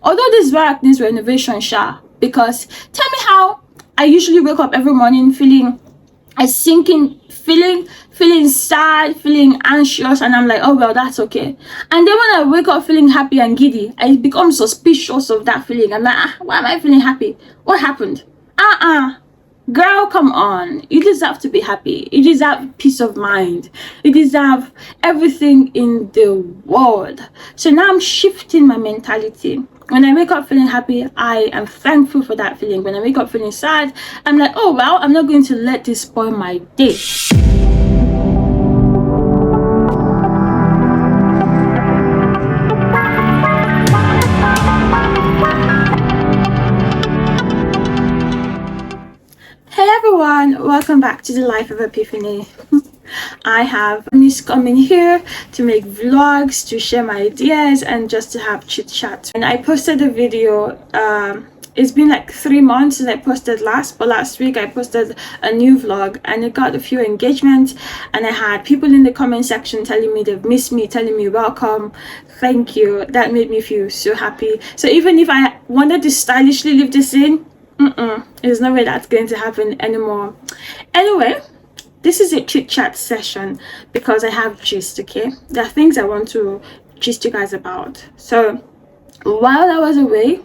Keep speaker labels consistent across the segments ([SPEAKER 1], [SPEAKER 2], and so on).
[SPEAKER 1] Although this work needs renovation, because tell me how I usually wake up every morning feeling a sinking feeling sad, feeling anxious, and I'm like, oh well, that's okay. And then when I wake up feeling happy and giddy, I become suspicious of that feeling. I'm like, why am I feeling happy? What happened? Girl, come on. You deserve to be happy. You deserve peace of mind. You deserve everything in the world. So now I'm shifting my mentality. When I wake up feeling happy, I am thankful for that feeling. When I wake up feeling sad, I'm like, oh well, I'm not going to let this spoil my day. Hey everyone, welcome back to the Life of Epiphany. I have Miss coming here to make vlogs, to share my ideas, and just to have chit chat. And I posted a video, it's been like 3 months since I posted last, but last week I posted a new vlog and it got a few engagements, and I had people in the comment section telling me they've missed me, telling me welcome, thank you. That made me feel so happy. So even if I wanted to stylishly leave this in, there's no way that's going to happen anymore. Anyway, this is a chit chat session because I have gist. Okay, there are things I want to gist you guys about. So while I was away,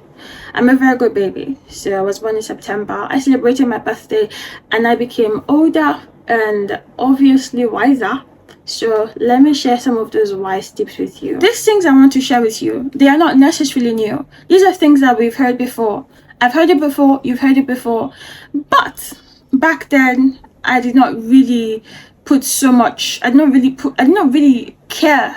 [SPEAKER 1] I'm a Virgo baby, so I was born in September. I celebrated my birthday and I became older and obviously wiser. So let me share some of those wise tips with you. These things I want to share with you, they are not necessarily new. These are things that we've heard before. I've heard it before, you've heard it before, but back then I did not really put so much, I did not really care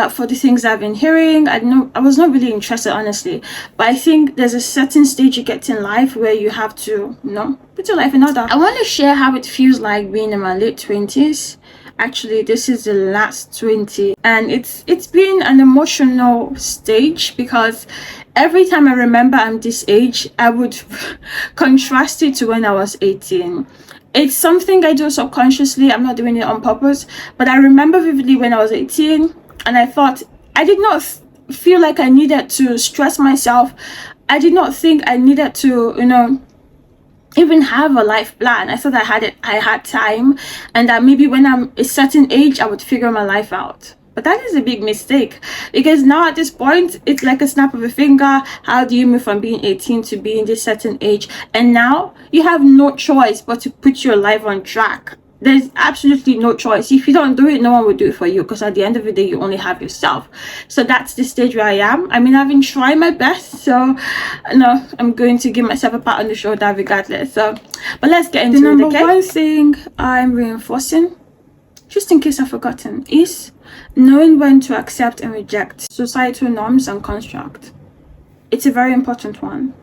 [SPEAKER 1] for the things I've been hearing. I was not really interested, honestly. But I think there's a certain stage you get in life where you have to, put your life in order. I want to share how it feels like being in my late 20s. Actually, this is the last 20, and it's been an emotional stage because every time I remember I'm this age, I would contrast it to when I was 18. It's something I do subconsciously. I'm not doing it on purpose, but I remember vividly when I was 18, and I thought I did not feel like I needed to stress myself. I did not think I needed to, even have a life plan. I thought I had time, and that maybe when I'm a certain age I would figure my life out. But that is a big mistake, because now at this point it's like a snap of a finger. How do you move from being 18 to being this certain age? And now you have no choice but to put your life on track. There's absolutely no choice. If you don't do it, no one will do it for you, because at the end of the day you only have yourself. So that's the stage where I am. I mean, I've been trying my best, so no, I'm going to give myself a pat on the shoulder regardless. So but let's get into it. The number one thing I'm reinforcing, just in case I've forgotten, is knowing when to accept and reject societal norms and construct. It's a very important one.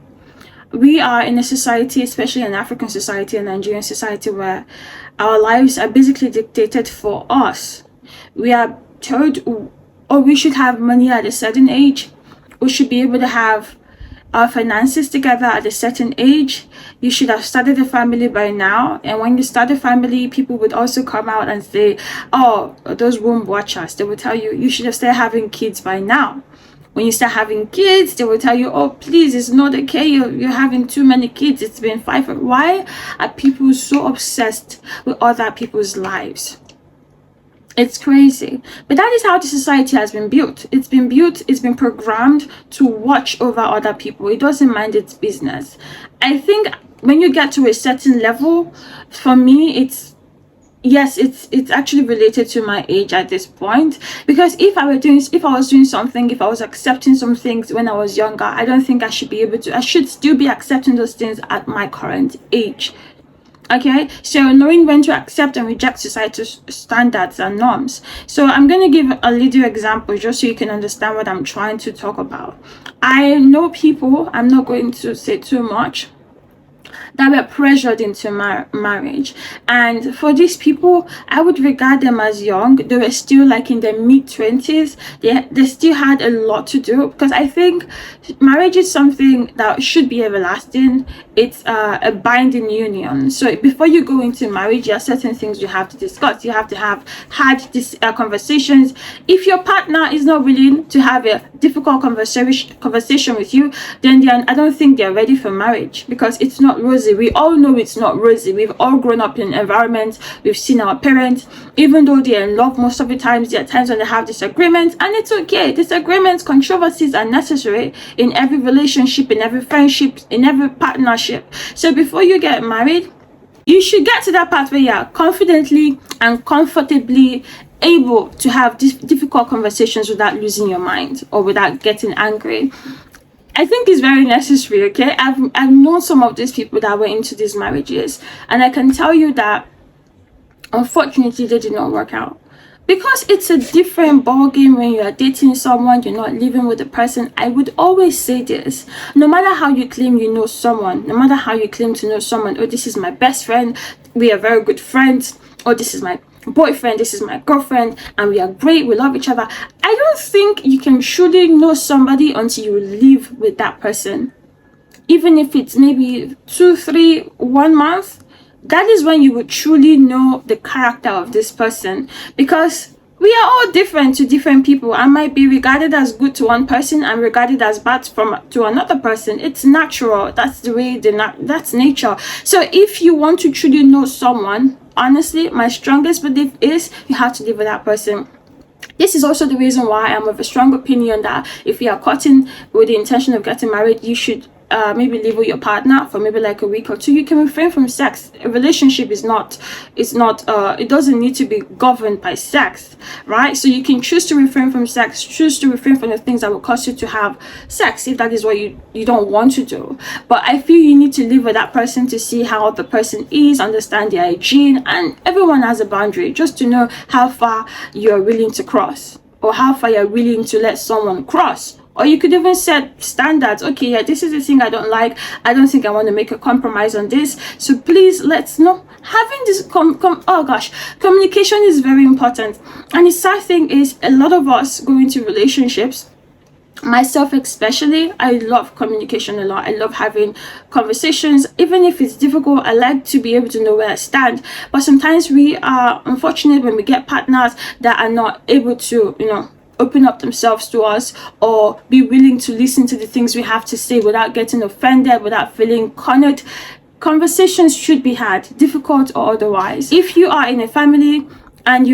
[SPEAKER 1] We are in a society, especially an African society and Nigerian society, where our lives are basically dictated for us. We are told, oh, we should have money at a certain age. We should be able to have our finances together at a certain age. You should have started a family by now. And when you start a family, people would also come out and say, oh, those womb watchers, they will tell you, you should have started having kids by now. When you start having kids, they will tell you, oh, please, it's not okay, you're having too many kids, it's been 5. Why are people so obsessed with other people's lives? It's crazy. But that is how the society has been built. It's been programmed to watch over other people. It doesn't mind its business. I think when you get to a certain level, for me, it's actually related to my age at this point, because if I was accepting some things when I was younger, I don't think I should still be accepting those things at my current age. Okay, so knowing when to accept and reject societal standards and norms. So I'm going to give a little example just so you can understand what I'm trying to talk about. I know people, I'm not going to say too much, that were pressured into marriage. And for these people, I would regard them as young. They were still like in their mid-20s. They still had a lot to do, because I think marriage is something that should be everlasting. It's a binding union. So before you go into marriage, there are certain things you have to discuss. You have to have had these conversations. If your partner is not willing to have a difficult conversation with you, then I don't think they're ready for marriage, because it's not rosy. We all know it's not rosy. We've all grown up in environments. We've seen our parents, even though they're in love most of the times, there are times when they have disagreements, and it's okay. Disagreements, controversies are necessary in every relationship, in every friendship, in every partnership. So before you get married, you should get to that part where you are confidently and comfortably able to have these difficult conversations without losing your mind or without getting angry. I think it's very necessary, okay? I've known some of these people that were into these marriages, and I can tell you that unfortunately they did not work out, because it's a different ballgame when you are dating someone, you're not living with the person. I would always say this: no matter how you claim you know someone, no matter how you claim to know someone, oh, this is my best friend, we are very good friends, or this is my boyfriend, this is my girlfriend, and we are great, we love each other. I don't think you can truly know somebody until you live with that person. Even if it's maybe 2, 3, 1 month, that is when you would truly know the character of this person, because we are all different to different people. I might be regarded as good to one person and regarded as bad to another person. It's natural. That's the way that's nature. So if you want to truly know someone, honestly, my strongest belief is you have to live with that person. This is also the reason why I'm of a strong opinion that if you are courting with the intention of getting married, you should maybe live with your partner for maybe like a week or two. You can refrain from sex. A relationship is not it doesn't need to be governed by sex, right? So you can choose to refrain from sex, choose to refrain from the things that will cause you to have sex if that is what you don't want to do. But I feel you need to live with that person to see how the person is, understand their hygiene, and everyone has a boundary, just to know how far you're willing to cross, or how far you're willing to let someone cross. Or you could even set standards. Okay, yeah, this is the thing I don't like. I don't think I want to make a compromise on this. So please, let's know. Having this communication is very important. And the sad thing is, a lot of us go into relationships, myself especially, I love communication a lot. I love having conversations, even if it's difficult. I like to be able to know where I stand. But sometimes we are unfortunate when we get partners that are not able to, open up themselves to us, or be willing to listen to the things we have to say without getting offended, without feeling cornered. Conversations should be had, difficult or otherwise. If you are in a family and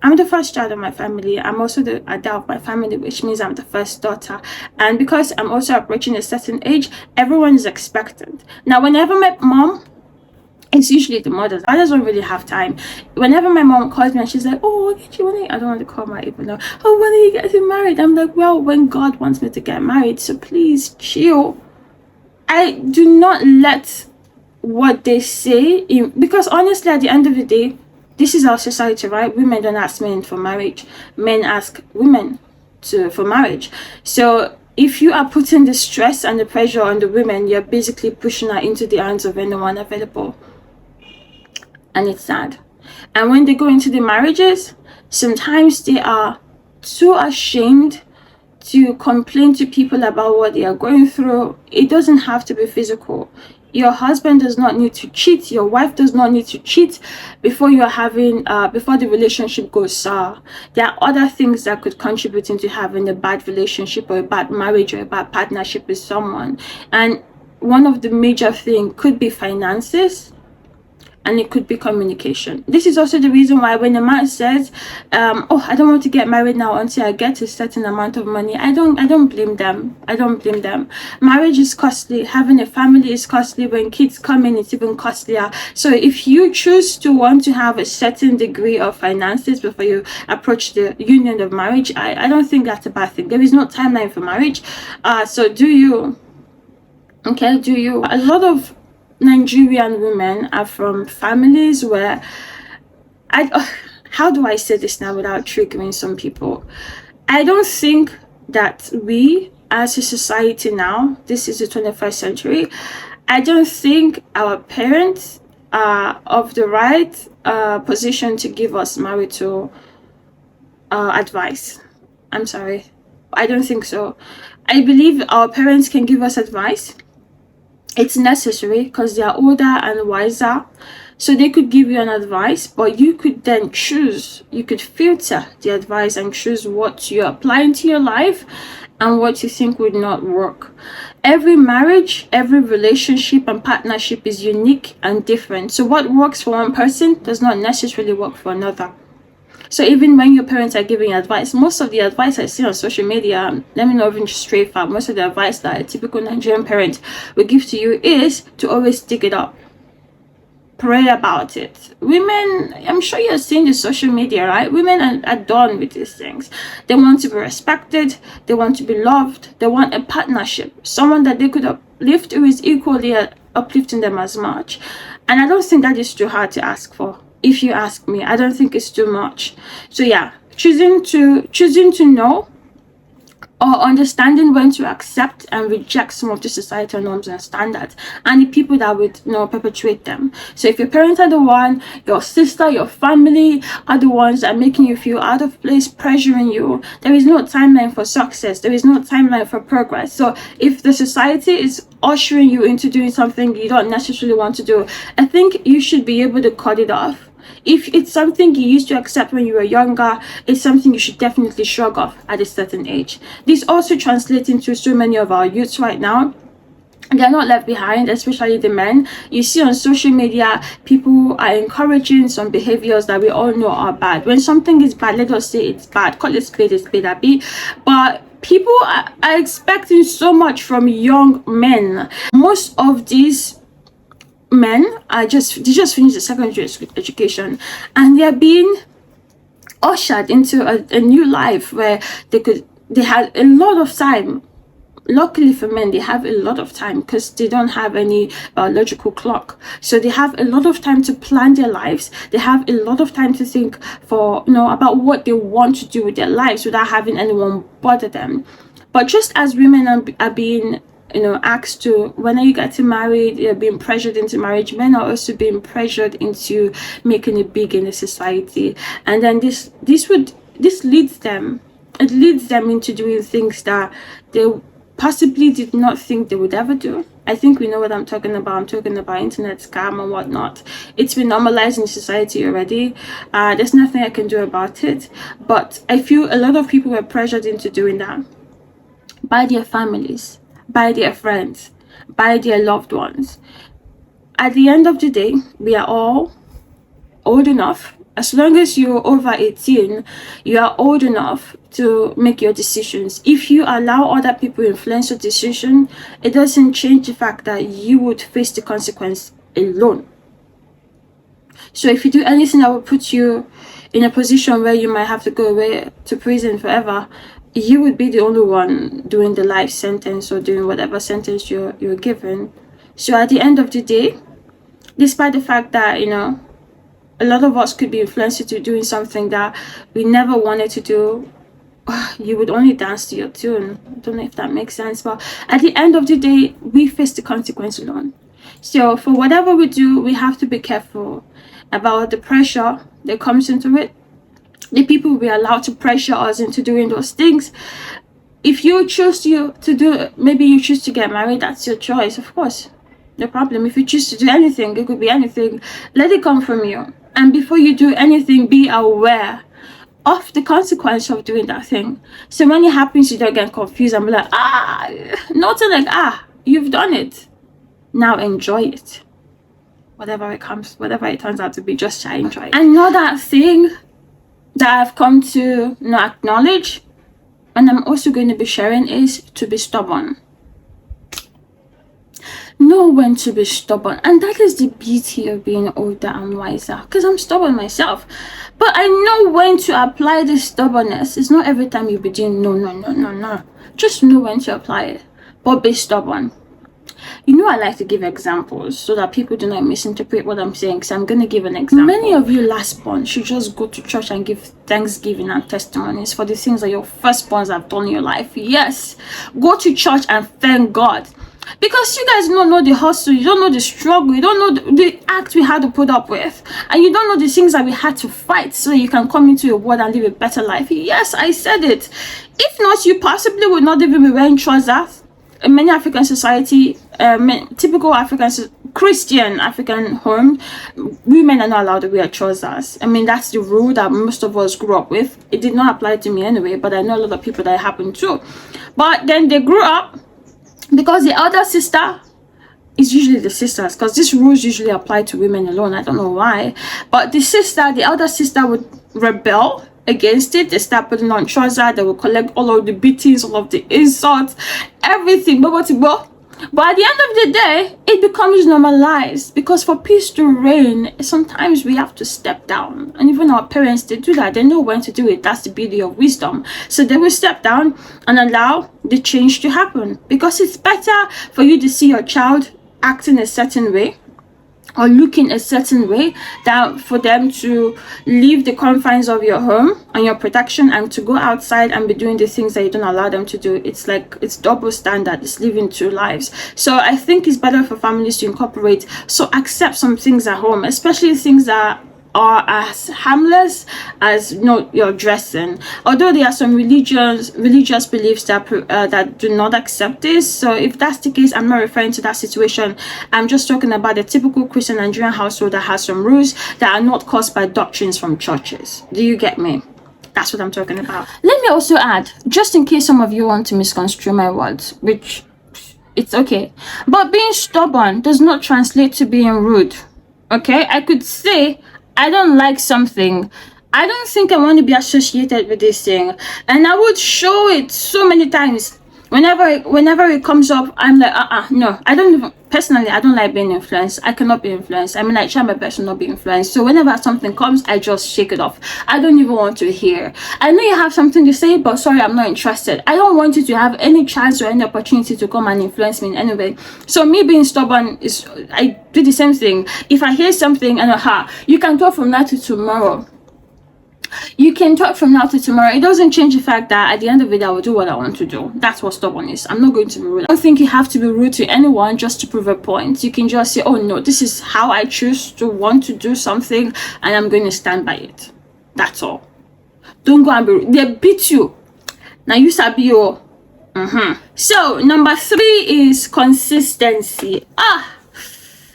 [SPEAKER 1] I'm the first child of my family, I'm also the adult of my family, which means I'm the first daughter. And because I'm also approaching a certain age, everyone is expectant. Now, whenever my mom, it's usually the mothers. I just don't really have time. Whenever my mom calls me and she's like, oh, I don't want to call my even now. Oh, when are you getting married? I'm like, well, when God wants me to get married. So please chill. I do not let what they say in, because honestly, at the end of the day, this is our society, right? Women don't ask men for marriage. Men ask women for marriage. So if you are putting the stress and the pressure on the women, you're basically pushing her into the hands of anyone available. And it's sad. And when they go into the marriages, sometimes they are too ashamed to complain to people about what they are going through. It doesn't have to be physical. Your husband does not need to cheat. Your wife does not need to cheat before you're having before the relationship goes sour. There are other things that could contribute into having a bad relationship or a bad marriage or a bad partnership with someone. And one of the major things could be finances, and it could be communication. This is also the reason why when a man says, oh, I don't want to get married now until I get a certain amount of money, I don't blame them. I don't blame them. Marriage is costly. Having a family is costly. When kids come in, it's even costlier. So if you choose to want to have a certain degree of finances before you approach the union of marriage, I don't think that's a bad thing. There is no timeline for marriage. So do you. Okay, do you. A lot of Nigerian women are from families where how do I say this now without triggering some people? I don't think that we as a society now, this is the 21st century, I don't think our parents are of the right position to give us marital advice. I'm sorry. I don't think so. I believe our parents can give us advice. It's necessary because they are older and wiser. So they could give you an advice, but you could then choose, you could filter the advice and choose what you apply into your life and what you think would not work. Every marriage, every relationship and partnership is unique and different. So what works for one person does not necessarily work for another. So even when your parents are giving advice, most of the advice I see on social media, let me not even straight far, most of the advice that a typical Nigerian parent will give to you is to always stick it up. Pray about it. Women, I'm sure you're seeing the social media, right? Women are done with these things. They want to be respected. They want to be loved. They want a partnership. Someone that they could uplift who is equally uplifting them as much. And I don't think that is too hard to ask for. If you ask me, I don't think it's too much. So yeah, choosing to know, or understanding when to accept and reject some of the societal norms and standards and the people that would perpetuate them. So if your parents are the one, your sister, your family are the ones that are making you feel out of place, pressuring you, there is no timeline for success, there is no timeline for progress. So if the society is ushering you into doing something you don't necessarily want to do, I think you should be able to cut it off. If it's something you used to accept when you were younger, it's something you should definitely shrug off at a certain age. This also translates into so many of our youths right now. They're not left behind, especially the men. You see on social media, people are encouraging some behaviors that we all know are bad. When something is bad, let us say it's bad. Call it spade, Abby. But people are expecting so much from young men. Most of these men they just finished the secondary education and they're being ushered into a new life where they had a lot of time. Luckily for men, they have a lot of time because they don't have any biological clock, so they have a lot of time to plan their lives. They have a lot of time to think about what they want to do with their lives without having anyone bother them. But just as women are being asked to, when are you getting married, they're being pressured into marriage, men are also being pressured into making it big in the society. And then this leads them into doing things that they possibly did not think they would ever do. I think we know what I'm talking about. I'm talking about internet scam and whatnot. It's been normalized in society already. There's nothing I can do about it, but I feel a lot of people were pressured into doing that by their families, by their friends, by their loved ones. At the end of the day, we are all old enough. As long as you're over 18, you are old enough to make your decisions. If you allow other people to influence your decision, it doesn't change the fact that you would face the consequence alone. So if you do anything that will put you in a position where you might have to go away to prison forever, you would be the only one doing the life sentence or doing whatever sentence you're given. So at the end of the day, despite the fact that a lot of us could be influenced into doing something that we never wanted to do, you would only dance to your tune. I don't know if that makes sense, but at the end of the day, we face the consequence alone. So for whatever we do, we have to be careful about the pressure that comes into it. The people we allow to pressure us into doing those things. If you choose to do, maybe you choose to get married, that's your choice, of course, no problem. If you choose to do anything, it could be anything, let it come from you. And before you do anything, be aware of the consequence of doing that thing. So when it happens, you don't get confused and be like, nothing like, you've done it, now enjoy it. Whatever it turns out to be, just try enjoy it. Another thing that I've come to acknowledge, and I'm also going to be sharing, is to be stubborn. Know when to be stubborn, and that is the beauty of being older and wiser, because I'm stubborn myself, but I know when to apply this stubbornness. It's not every time you be doing no, just know when to apply it, but be stubborn. I like to give examples so that people do not misinterpret what I'm saying. So I'm going to give an example. Many of you lastborn should just go to church and give thanksgiving and testimonies for the things that your firstborns have done in your life. Yes, go to church and thank God. Because you guys don't know the hustle, you don't know the struggle, you don't know the act we had to put up with, and you don't know the things that we had to fight so you can come into your world and live a better life. Yes, I said it. If not, you possibly would not even be wearing trousers. In many African society, typical Christian African home, women are not allowed to wear trousers. I mean, that's the rule that most of us grew up with. It did not apply to me anyway, but I know a lot of people that it happened to. But then they grew up, because the elder sister is usually the sisters, because these rules usually apply to women alone. I don't know why, but the elder sister would rebel against it. They start putting on trousers, they will collect all of the beatings, all of the insults, everything. But at the end of the day, it becomes normalized, because for peace to reign, sometimes we have to step down. And even our parents, they do that. They know when to do it. That's the beauty of wisdom. So they will step down and allow the change to happen, because it's better for you to see your child acting a certain way or looking a certain way than for them to leave the confines of your home and your protection and to go outside and be doing the things that you don't allow them to do. It's like, it's double standard. It's living two lives. So I think it's better for families to incorporate, so accept some things at home, especially things that are as harmless as, you know, your dressing. Although there are some religious beliefs that do not accept this. So if that's the case, I'm not referring to that situation. I'm just talking about the typical Christian Nigerian household that has some rules that are not caused by doctrines from churches. Do you get me? That's what I'm talking about. Let me also add, just in case some of you want to misconstrue my words, which it's okay, but being stubborn does not translate to being rude. Okay, I could say I don't like something, I don't think I want to be associated with this thing, and I would show it so many times. Whenever it comes up, I'm like, no, I don't even, personally, I don't like being influenced. I cannot be influenced. I mean, I try my best to not be influenced. So whenever something comes, I just shake it off. I don't even want to hear. I know you have something to say, but sorry, I'm not interested. I don't want you to have any chance or any opportunity to come and influence me in any way. So me being stubborn is, I do the same thing. If I hear something and you can talk from now to tomorrow. You can talk from now to tomorrow. It doesn't change the fact that at the end of it, I will do what I want to do. That's what stubborn is. I'm not going to be rude. I don't think you have to be rude to anyone just to prove a point. You can just say, oh no, this is how I choose to want to do something, and I'm going to stand by it. That's all. Don't go and be rude. They beat you. Now you sabi yo. So number 3 is consistency.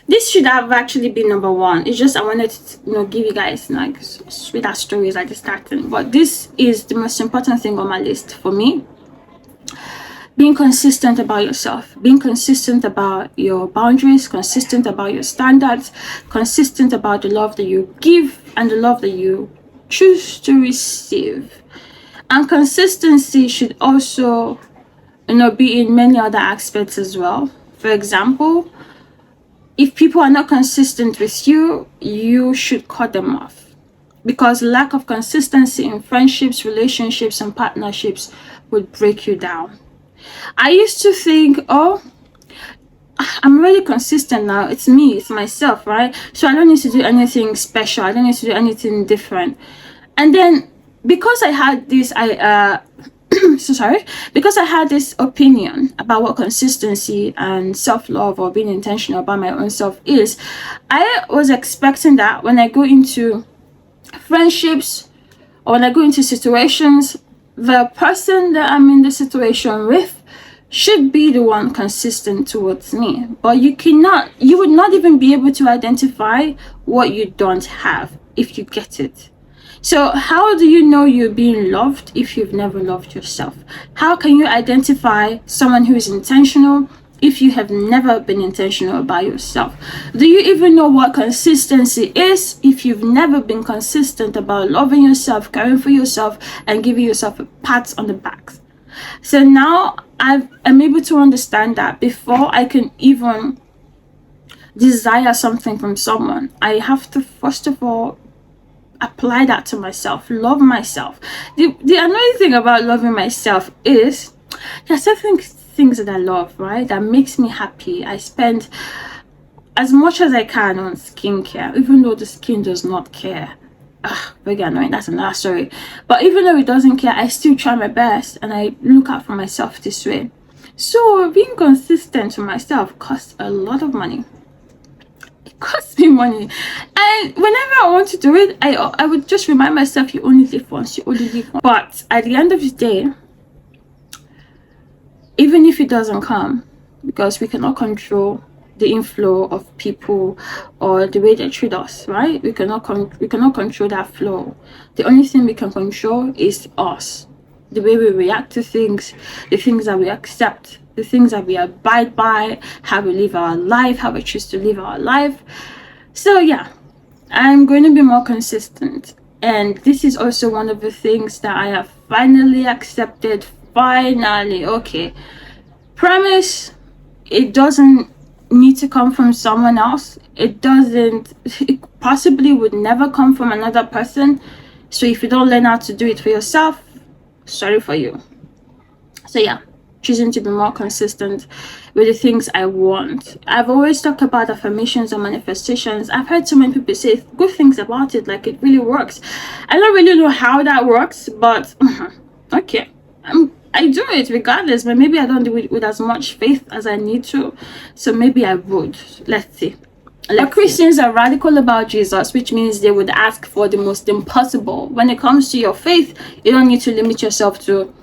[SPEAKER 1] This should have actually been number 1. It's just I wanted to, give you guys like sweeter stories at the starting. But this is the most important thing on my list for me. Being consistent about yourself. Being consistent about your boundaries. Consistent about your standards. Consistent about the love that you give and the love that you choose to receive. And consistency should also, be in many other aspects as well. For example, if people are not consistent with you, you should cut them off. Because lack of consistency in friendships, relationships, and partnerships would break you down. I used to think, I'm really consistent now. It's me, it's myself, right? So I don't need to do anything special. I don't need to do anything different. And then because I had this, because I had this opinion about what consistency and self-love or being intentional about my own self is, I was expecting that when I go into friendships or when I go into situations, the person that I'm in the situation with should be the one consistent towards me. But you would not even be able to identify what you don't have if you get it. So how do you know you're being loved if you've never loved yourself? How can you identify someone who is intentional if you have never been intentional about yourself? Do you even know what consistency is if you've never been consistent about loving yourself, caring for yourself, and giving yourself a pat on the back? So now I'm able to understand that before I can even desire something from someone, I have to first of all apply that to myself, love myself. The annoying thing about loving myself is there's certain things that I love, right, that makes me happy. I spend as much as I can on skincare, even though the skin does not care. Very annoying. That's another story. But even though it doesn't care, I still try my best and I look out for myself this way. So being consistent to myself costs a lot of money. It costs me money. And whenever I want to do it, I would just remind myself, you only live once, you only live once. But at the end of the day, even if it doesn't come, because we cannot control the inflow of people or the way they treat us, right? We cannot control that flow. The only thing we can control is us, the way we react to things, the things that we accept, the things that we abide by, how we live our life, how we choose to live our life. So yeah, I'm going to be more consistent, and this is also one of the things that I have finally accepted. Finally, okay, promise, it doesn't need to come from someone else. It possibly would never come from another person. So if you don't learn how to do it for yourself, sorry for you. So yeah, choosing to be more consistent with the things I want. I've always talked about affirmations and manifestations. I've heard so many people say good things about it, like it really works. I don't really know how that works, but okay, I do it regardless, but maybe I don't do it with as much faith as I need to. So maybe I would. Let's see. Christians are radical about Jesus, which means they would ask for the most impossible. When it comes to your faith, you don't need to limit yourself to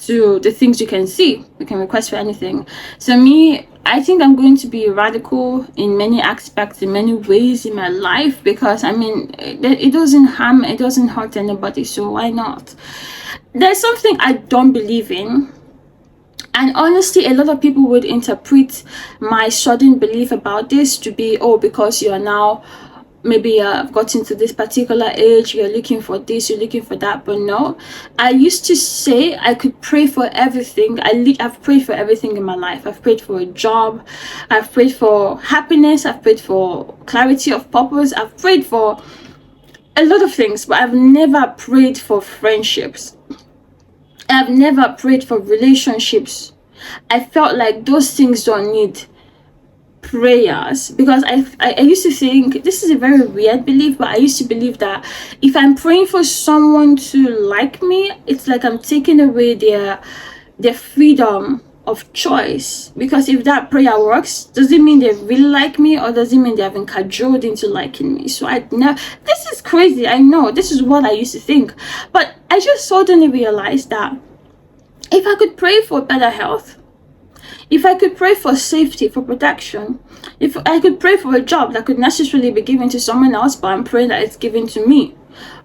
[SPEAKER 1] the things you can see. You can request for anything. So me, I think I'm going to be radical in many aspects, in many ways in my life, because I mean, it doesn't harm, it doesn't hurt anybody, so why not? There's something I don't believe in, and honestly, a lot of people would interpret my sudden belief about this to be, oh, because you are now maybe I've gotten to this particular age, you're looking for this, you're looking for that. But no, I used to say I could pray for everything. I've prayed for everything in my life. I've prayed for a job, I've prayed for happiness, I've prayed for clarity of purpose, I've prayed for a lot of things, but I've never prayed for friendships. I've never prayed for relationships. I felt like those things don't need prayers, because I used to think, this is a very weird belief, but I used to believe that if I'm praying for someone to like me, it's like I'm taking away their freedom of choice. Because if that prayer works, does it mean they really like me, or does it mean they have been cajoled into liking me? So this is crazy, I know, this is what I used to think, but I just suddenly realized that if I could pray for better health, if I could pray for safety, for protection, if I could pray for a job that could necessarily be given to someone else, but I'm praying that it's given to me,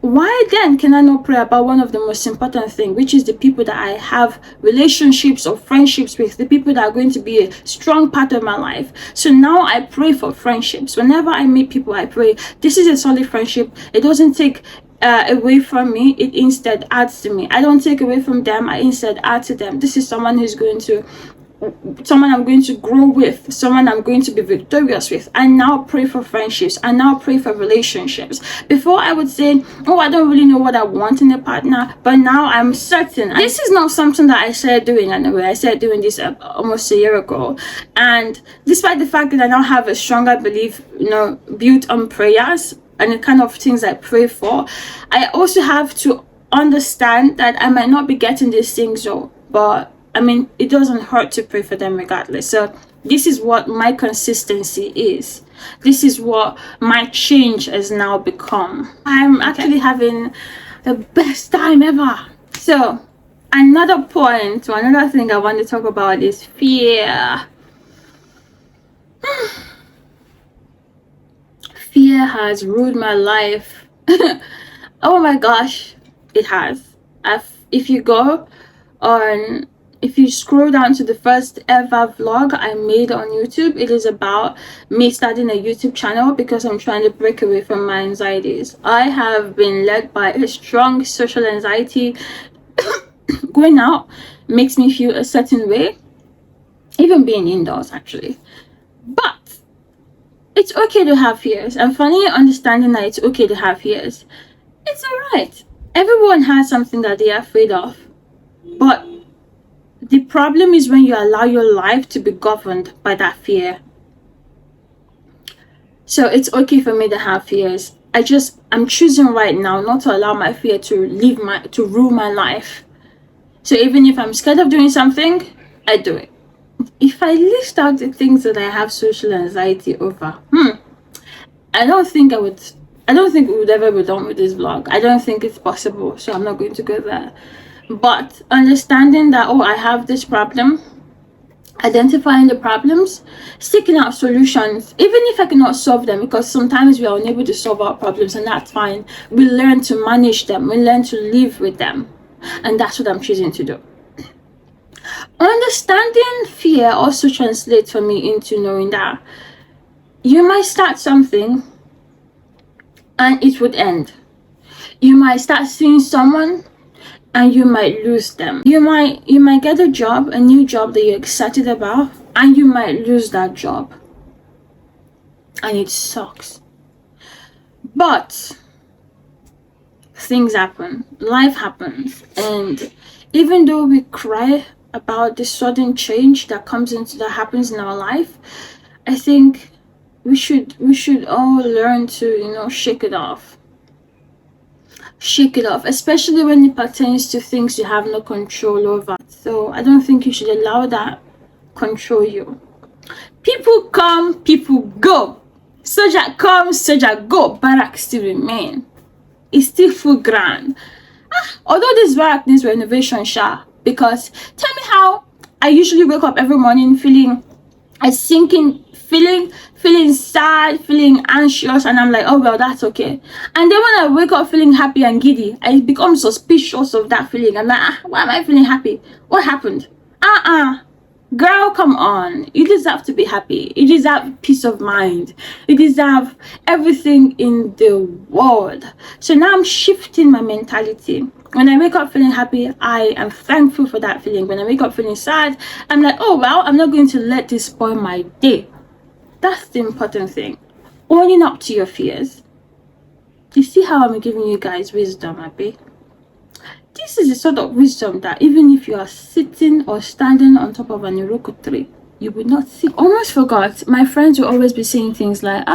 [SPEAKER 1] why then can I not pray about one of the most important things, which is the people that I have relationships or friendships with, the people that are going to be a strong part of my life? So now I pray for friendships. Whenever I meet people, I pray, this is a solid friendship. It doesn't take away from me, it instead adds to me. I don't take away from them, I instead add to them. This is someone I'm going to grow with, someone I'm going to be victorious with. I now pray for friendships, I now pray for relationships. Before I would say, oh, I don't really know what I want in a partner, but now I'm certain. This is not something that I started doing anyway. I started doing this almost a year ago, and despite the fact that I now have a stronger belief, built on prayers and the kind of things I pray for, I also have to understand that I might not be getting these things though, but I mean, it doesn't hurt to pray for them regardless. So this is what my consistency is. This is what my change has now become. I'm actually having the best time ever. So another thing I want to talk about is fear. Fear has ruled my life. Oh my gosh, it has. If you scroll down to the first ever vlog I made on YouTube, it is about me starting a YouTube channel because I'm trying to break away from my anxieties. I have been led by a strong social anxiety. Going out makes me feel a certain way, even being indoors actually. But it's okay to have fears. I'm finally understanding that it's okay to have fears. It's alright. Everyone has something that they are afraid of, but the problem is when you allow your life to be governed by that fear. So it's okay for me to have fears. I'm choosing right now not to allow my fear to rule my life. So even if I'm scared of doing something, I do it. If I list out the things that I have social anxiety over, I don't think I would. I don't think we would ever be done with this vlog. I don't think it's possible, so I'm not going to go there. But understanding that, oh, I have this problem, identifying the problems, seeking out solutions, even if I cannot solve them, because sometimes we are unable to solve our problems, and that's fine. We learn to manage them, we learn to live with them, and that's what I'm choosing to do. Understanding fear also translates for me into knowing that you might start something and it would end. You might start seeing someone and you might lose them. You might get a job, a new job that you're excited about, and you might lose that job. And it sucks. But things happen. Life happens. And even though we cry about the sudden change that happens in our life, I think we should all learn to, shake it off. Shake it off, especially when it pertains to things you have no control over. So I don't think you should allow that control you. People come, people go. Soldier come, soldier go. Barrack still remain. It's still full grand. Although this barrack needs renovation, because tell me how I usually wake up every morning feeling sad, feeling anxious, and I'm like, oh well, that's okay. And then when I wake up feeling happy and giddy, I become suspicious of that feeling. I'm like, why am I feeling happy? What happened? Girl, come on. You deserve to be happy. You deserve peace of mind. You deserve everything in the world. So now I'm shifting my mentality. When I wake up feeling happy, I am thankful for that feeling. When I wake up feeling sad, I'm like, oh well, I'm not going to let this spoil my day. That's the important thing. Owning up to your fears. You see how I'm giving you guys wisdom, Abby? This is the sort of wisdom that even if you are sitting or standing on top of an Iroko tree, you would not see. Almost forgot. My friends will always be saying things like,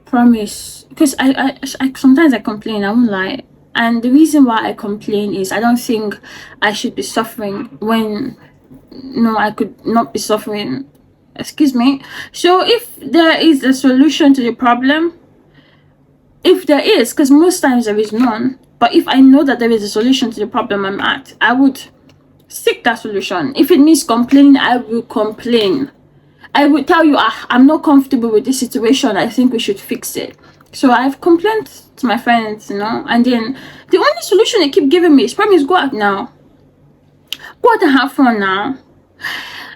[SPEAKER 1] promise. Because I sometimes I complain, I won't lie. And the reason why I complain is I don't think I should be suffering when, no, I could not be suffering. Excuse me. So if there is a solution to the problem, if there is, because most times there is none, but if I know that there is a solution to the problem I'm at, I would seek that solution. If it means complaining, I will complain. I would tell you, I'm not comfortable with this situation, I think we should fix it. So I've complained to my friends, and then the only solution they keep giving me is, promise, go out now. Go out and have fun now.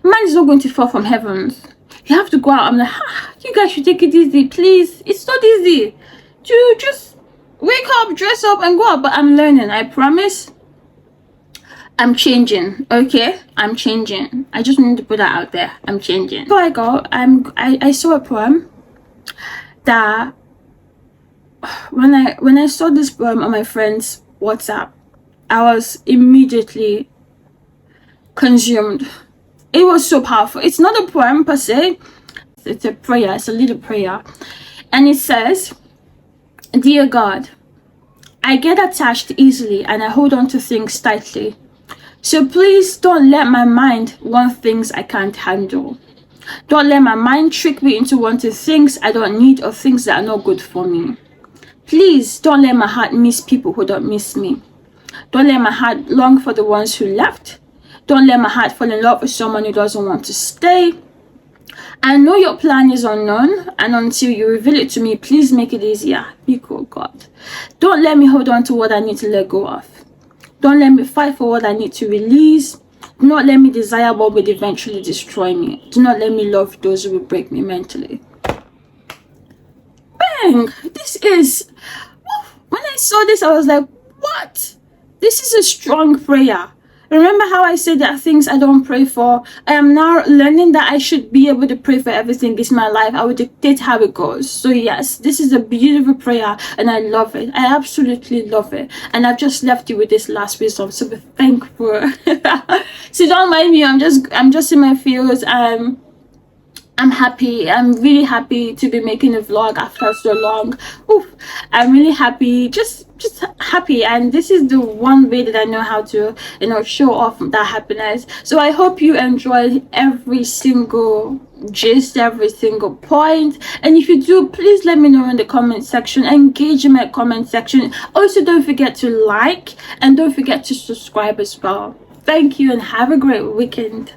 [SPEAKER 1] Man is not going to fall from heavens. You have to go out. I'm like, you guys should take it easy, please. It's not easy to just wake up, dress up, and go out. But I'm learning. I promise. I'm changing. Okay, I'm changing. I just need to put that out there. I'm changing. Before I go, I saw a poem that when I saw this poem on my friend's WhatsApp, I was immediately consumed. It was so powerful. It's not a poem per se, it's a prayer. It's a little prayer, and it says, dear God, I get attached easily and I hold on to things tightly, so please don't let my mind want things I can't handle. Don't let my mind trick me into wanting things I don't need or things that are not good for me. Please don't let my heart miss people who don't miss me. Don't let my heart long for the ones who left. Don't let my heart fall in love with someone who doesn't want to stay. I know your plan is unknown, and until you reveal it to me, please make it easier. Be cool, God. Don't let me hold on to what I need to let go of. Don't let me fight for what I need to release. Do not let me desire what will eventually destroy me. Do not let me love those who will break me mentally. Bang! This is... When I saw this, I was like, what? This is a strong prayer. Remember how I said there are things I don't pray for? I am now learning that I should be able to pray for everything in my life. I will dictate how it goes. So yes, this is a beautiful prayer and I love it. I absolutely love it. And I've just left you with this last wisdom. So be thankful. So don't mind me. I'm just in my feels. I'm happy. I'm really happy to be making a vlog after so long. Oof, I'm really happy. Just just happy, and this is the one way that I know how to, you know, show off that happiness. So I hope you enjoyed every single gist, every single point, and if you do, please let me know in the comment section. Engage in my comment section. Also, don't forget to like and don't forget to subscribe as well. Thank you and have a great weekend.